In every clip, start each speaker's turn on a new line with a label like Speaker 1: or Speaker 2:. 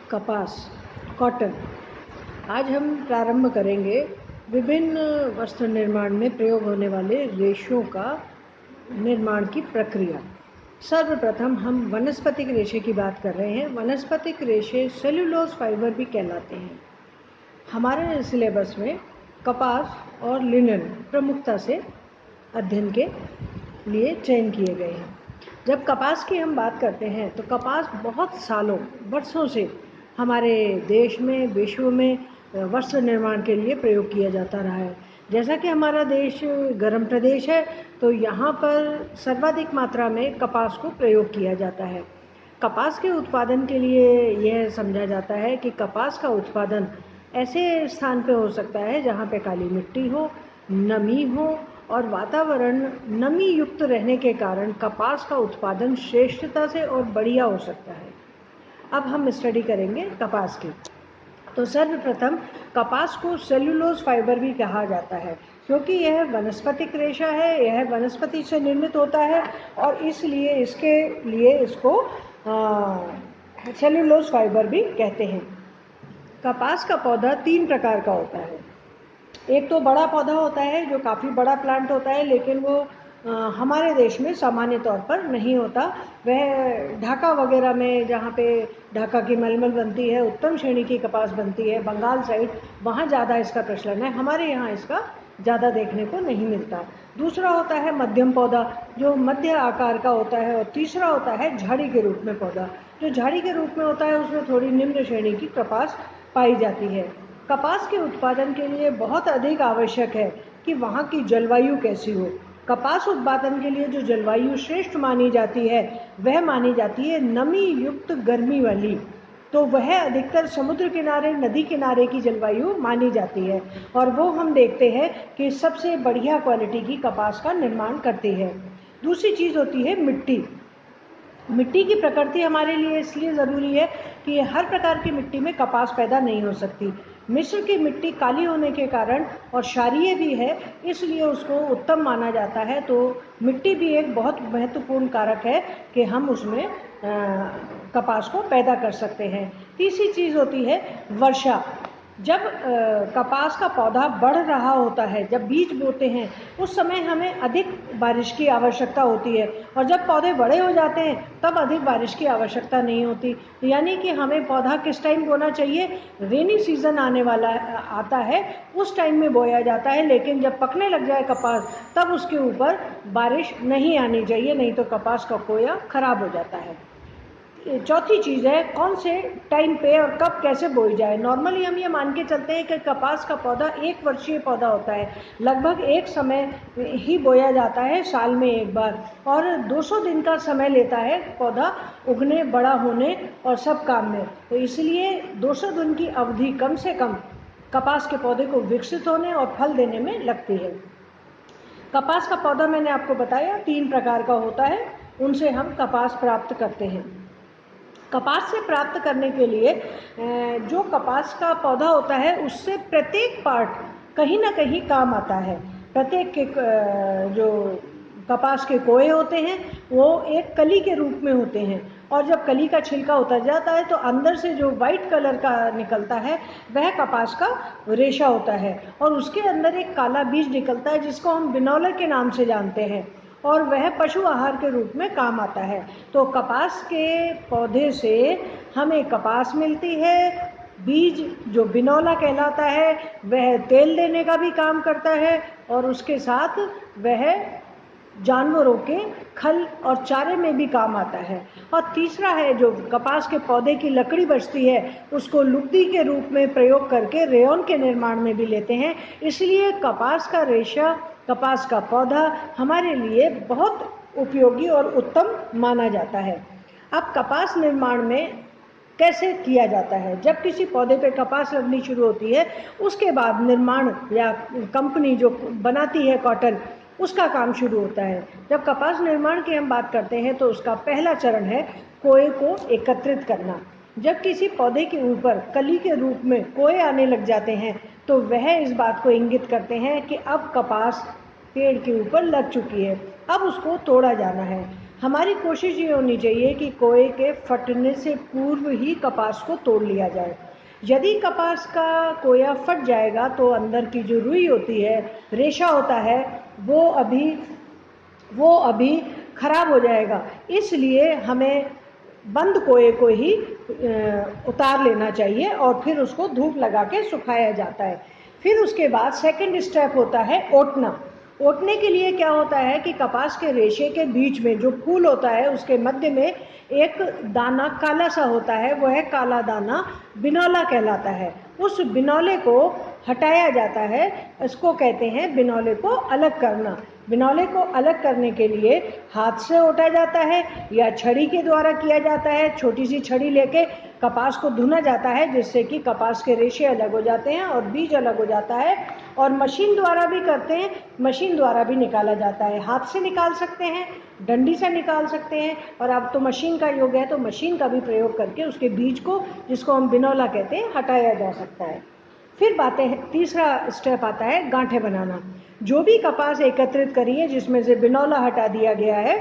Speaker 1: कपास, कॉटन। आज हम प्रारंभ करेंगे विभिन्न वस्त्र निर्माण में प्रयोग होने वाले रेशों का निर्माण की प्रक्रिया। सर्वप्रथम हम वनस्पतिक रेशे की बात कर रहे हैं। वनस्पतिक रेशे सेल्यूलोज फाइबर भी कहलाते हैं। हमारे सिलेबस में कपास और लिनन प्रमुखता से अध्ययन के लिए चयन किए गए हैं। जब कपास की हम बात करते हैं तो कपास बहुत सालों वर्षों से हमारे देश में, विश्व में वस्त्र निर्माण के लिए प्रयोग किया जाता रहा है। जैसा कि हमारा देश गर्म प्रदेश है तो यहाँ पर सर्वाधिक मात्रा में कपास को प्रयोग किया जाता है। कपास के उत्पादन के लिए यह समझा जाता है कि कपास का उत्पादन ऐसे स्थान पे हो सकता है जहाँ पे काली मिट्टी हो, नमी हो और वातावरण नमी युक्त रहने के कारण कपास का उत्पादन श्रेष्ठता से और बढ़िया हो सकता है। अब हम स्टडी करेंगे कपास की। तो सर्वप्रथम कपास को सेल्यूलोज फाइबर भी कहा जाता है क्योंकि यह वनस्पतिक रेशा है, यह वनस्पति से निर्मित होता है और इसलिए इसको सेल्यूलोज फाइबर भी कहते हैं। कपास का पौधा 3 प्रकार का होता है। एक तो बड़ा पौधा होता है जो काफ़ी बड़ा प्लांट होता है, लेकिन वो हमारे देश में सामान्य तौर पर नहीं होता। वह ढाका वगैरह में, जहाँ पे ढाका की मलमल बनती है, उत्तम श्रेणी की कपास बनती है, बंगाल साइड, वहाँ ज़्यादा इसका प्रचलन है। हमारे यहाँ इसका ज़्यादा देखने को नहीं मिलता। दूसरा होता है मध्यम पौधा जो मध्य आकार का होता है और तीसरा होता है झाड़ी के रूप में पौधा। जो झाड़ी के रूप में होता है उसमें थोड़ी निम्न श्रेणी की कपास पाई जाती है। कपास के उत्पादन के लिए बहुत अधिक आवश्यक है कि वहाँ की जलवायु कैसी हो। कपास उत्पादन के लिए जो जलवायु श्रेष्ठ मानी जाती है वह मानी जाती है नमी युक्त गर्मी वाली। तो वह अधिकतर समुद्र किनारे, नदी किनारे की जलवायु मानी जाती है और वो हम देखते हैं कि सबसे बढ़िया क्वालिटी की कपास का निर्माण करती है। दूसरी चीज़ होती है मिट्टी। मिट्टी की प्रकृति हमारे लिए इसलिए ज़रूरी है कि हर प्रकार की मिट्टी में कपास पैदा नहीं हो सकती। मिस्र की मिट्टी काली होने के कारण और क्षारीय भी है, इसलिए उसको उत्तम माना जाता है। तो मिट्टी भी एक बहुत महत्वपूर्ण कारक है कि हम उसमें कपास को पैदा कर सकते हैं। तीसरी चीज़ होती है वर्षा। जब कपास का पौधा बढ़ रहा होता है, जब बीज बोते हैं, उस समय हमें अधिक बारिश की आवश्यकता होती है और जब पौधे बड़े हो जाते हैं तब अधिक बारिश की आवश्यकता नहीं होती। यानी कि हमें पौधा किस टाइम बोना चाहिए? रेनी सीजन आने वाला आता है उस टाइम में बोया जाता है, लेकिन जब पकने लग जाए कपास तब उसके ऊपर बारिश नहीं आनी चाहिए, नहीं तो कपास का कोया खराब हो जाता है। चौथी चीज़ है कौन से टाइम पे और कब कैसे बोई जाए। नॉर्मली हम ये मान के चलते हैं कि कपास का पौधा 1 वर्षीय पौधा होता है, लगभग एक समय ही बोया जाता है, साल में एक बार, और 200 दिन का समय लेता है पौधा उगने, बड़ा होने और सब काम में। तो इसलिए 200 दिन की अवधि कम से कम कपास के पौधे को विकसित होने और फल देने में लगती है। कपास का पौधा मैंने आपको बताया 3 प्रकार का होता है, उनसे हम कपास प्राप्त करते हैं। कपास से प्राप्त करने के लिए जो कपास का पौधा होता है उससे प्रत्येक पार्ट कहीं ना कहीं काम आता है। प्रत्येक के जो कपास के कोए होते हैं वो एक कली के रूप में होते हैं और जब कली का छिलका उतर जाता है तो अंदर से जो वाइट कलर का निकलता है वह कपास का रेशा होता है और उसके अंदर एक काला बीज निकलता है जिसको हम बिनौला के नाम से जानते हैं और वह पशु आहार के रूप में काम आता है। तो कपास के पौधे से हमें कपास मिलती है। बीज जो बिनौला कहलाता है वह तेल देने का भी काम करता है और उसके साथ वह जानवरों के खल और चारे में भी काम आता है। और तीसरा है जो कपास के पौधे की लकड़ी बचती है उसको लुगदी के रूप में प्रयोग करके रेयॉन के निर्माण में भी लेते हैं। इसलिए कपास का रेशा, कपास का पौधा हमारे लिए बहुत उपयोगी और उत्तम माना जाता है। अब कपास निर्माण में कैसे किया जाता है? जब किसी पौधे पे कपास लगनी शुरू होती है उसके बाद निर्माण या कंपनी जो बनाती है कॉटन, उसका काम शुरू होता है। जब कपास निर्माण की हम बात करते हैं तो उसका पहला चरण है कोए को एकत्रित करना। जब किसी पौधे के ऊपर कली के रूप में कोए आने लग जाते हैं तो वह इस बात को इंगित करते हैं कि अब कपास पेड़ के ऊपर लग चुकी है, अब उसको तोड़ा जाना है। हमारी कोशिश ये होनी चाहिए कि कोए के फटने से पूर्व ही कपास को तोड़ लिया जाए। यदि कपास का कोया फट जाएगा तो अंदर की जो रुई होती है, रेशा होता है, वो अभी खराब हो जाएगा। इसलिए हमें बंद कोए को ही उतार लेना चाहिए और फिर उसको धूप लगा के सुखाया जाता है। फिर उसके बाद सेकंड स्टेप होता है ओटना। ओटने के लिए क्या होता है कि कपास के रेशे के बीच में जो फूल होता है उसके मध्य में एक दाना काला सा होता है, वह काला दाना बिनौला कहलाता है। उस बिनौले को हटाया जाता है, इसको कहते हैं बिनौले को अलग करना। बिनौले को अलग करने के लिए हाथ से ओटा जाता है या छड़ी के द्वारा किया जाता है। छोटी सी छड़ी लेके कपास को धुना जाता है, जिससे कि कपास के रेशे अलग हो जाते हैं और बीज अलग हो जाता है। और मशीन द्वारा भी करते हैं, मशीन द्वारा भी निकाला जाता है। हाथ से निकाल सकते हैं, डंडी से निकाल सकते हैं, और अब तो मशीन का युग है तो मशीन का भी प्रयोग करके उसके बीज को, जिसको हम बिनौला कहते हैं, हटाया जा सकता है। फिर तीसरा स्टेप आता है गांठें बनाना। जो भी कपास एकत्रित करी है जिसमें से बिनौला हटा दिया गया है,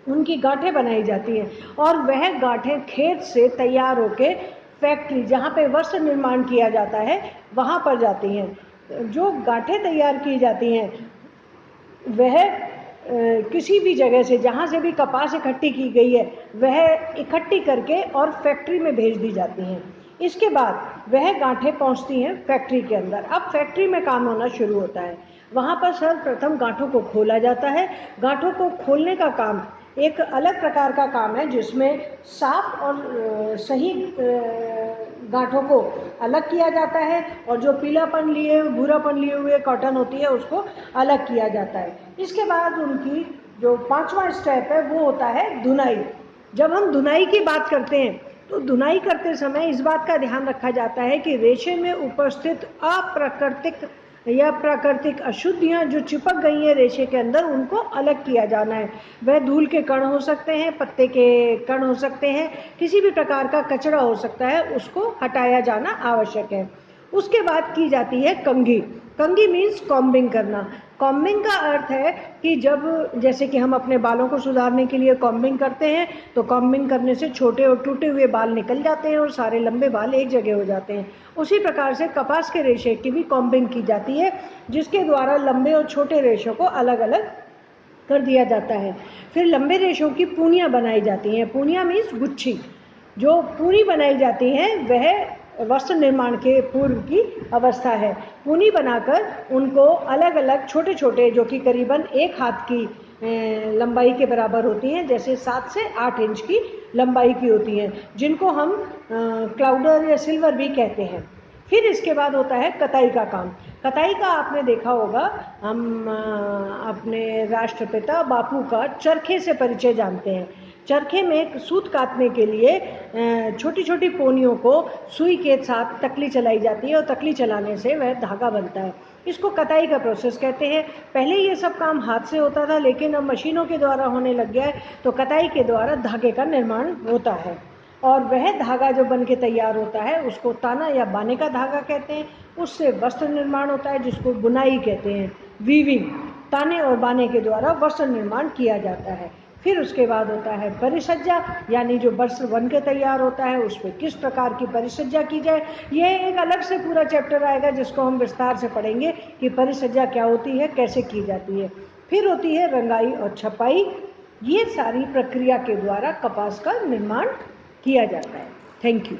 Speaker 1: उनकी गांठें बनाई जाती हैं और वह गांठें खेत से तैयार होके फैक्ट्री, जहाँ पे वस्त्र निर्माण किया जाता है, वहाँ पर जाती हैं। जो गांठें तैयार की जाती हैं वह किसी भी जगह से, जहाँ से भी कपास इकट्ठी की गई है, वह इकट्ठी करके और फैक्ट्री में भेज दी जाती हैं। इसके बाद वह गांठें पहुँचती हैं फैक्ट्री के अंदर। अब फैक्ट्री में काम होना शुरू होता है। वहाँ पर सर्वप्रथम गांठों को खोला जाता है। गांठों को खोलने का काम एक अलग प्रकार का काम है, जिसमें साफ और सही गांठों को अलग किया जाता है और जो पीलापन लिए, भूरापन लिए हुए कॉटन होती है उसको अलग किया जाता है। इसके बाद उनकी जो पांचवा स्टेप है वो होता है धुनाई। जब हम धुनाई की बात करते हैं तो धुनाई करते समय इस बात का ध्यान रखा जाता है कि रेशे में उपस्थित अप्राकृतिक या प्राकृतिक अशुद्धियाँ जो चिपक गई हैं रेशे के अंदर, उनको अलग किया जाना है। वह धूल के कण हो सकते हैं, पत्ते के कण हो सकते हैं, किसी भी प्रकार का कचरा हो सकता है, उसको हटाया जाना आवश्यक है। उसके बाद की जाती है कंघी। कंघी मीन्स कॉम्बिंग करना। कॉम्बिंग का अर्थ है कि जब, जैसे कि हम अपने बालों को सुधारने के लिए कॉम्बिंग करते हैं, तो कॉम्बिंग करने से छोटे और टूटे हुए बाल निकल जाते हैं और सारे लंबे बाल एक जगह हो जाते हैं। उसी प्रकार से कपास के रेशे की भी कॉम्बिंग की जाती है, जिसके द्वारा लंबे और छोटे रेशों को अलग अलग कर दिया जाता है। फिर लंबे रेशों की पूनियाँ बनाई जाती हैं। पूनियाँ मीन्स गुच्छी। जो पूनी बनाई जाती है वह वस्त्र निर्माण के पूर्व की अवस्था है। पूनी बनाकर उनको अलग अलग छोटे छोटे, जो कि करीबन एक हाथ की लंबाई के बराबर होती हैं, जैसे 7 से 8 इंच की लंबाई की होती हैं, जिनको हम क्लाउडर या सिल्वर भी कहते हैं। फिर इसके बाद होता है कताई का काम। कताई का आपने देखा होगा, हम अपने राष्ट्रपिता बापू का चरखे से परिचय जानते हैं। चरखे में सूत काटने के लिए छोटी छोटी पोनियों को सुई के साथ तकली चलाई जाती है और तकली चलाने से वह धागा बनता है। इसको कताई का प्रोसेस कहते हैं। पहले ये सब काम हाथ से होता था, लेकिन अब मशीनों के द्वारा होने लग गया है, तो कताई के द्वारा धागे का निर्माण होता है और वह धागा जो बन के तैयार होता है उसको ताना या बाने का धागा कहते हैं। उससे वस्त्र निर्माण होता है, जिसको बुनाई कहते हैं, वीविंग। ताने और बाने के द्वारा वस्त्र निर्माण किया जाता है। फिर उसके बाद होता है परिसज्जा, यानी जो वस्त्र बन के तैयार होता है उस पर किस प्रकार की परिसज्जा की जाए। यह एक अलग से पूरा चैप्टर आएगा जिसको हम विस्तार से पढ़ेंगे कि परिसज्जा क्या होती है, कैसे की जाती है। फिर होती है रंगाई और छपाई। ये सारी प्रक्रिया के द्वारा कपास का निर्माण किया जाता है। Thank you.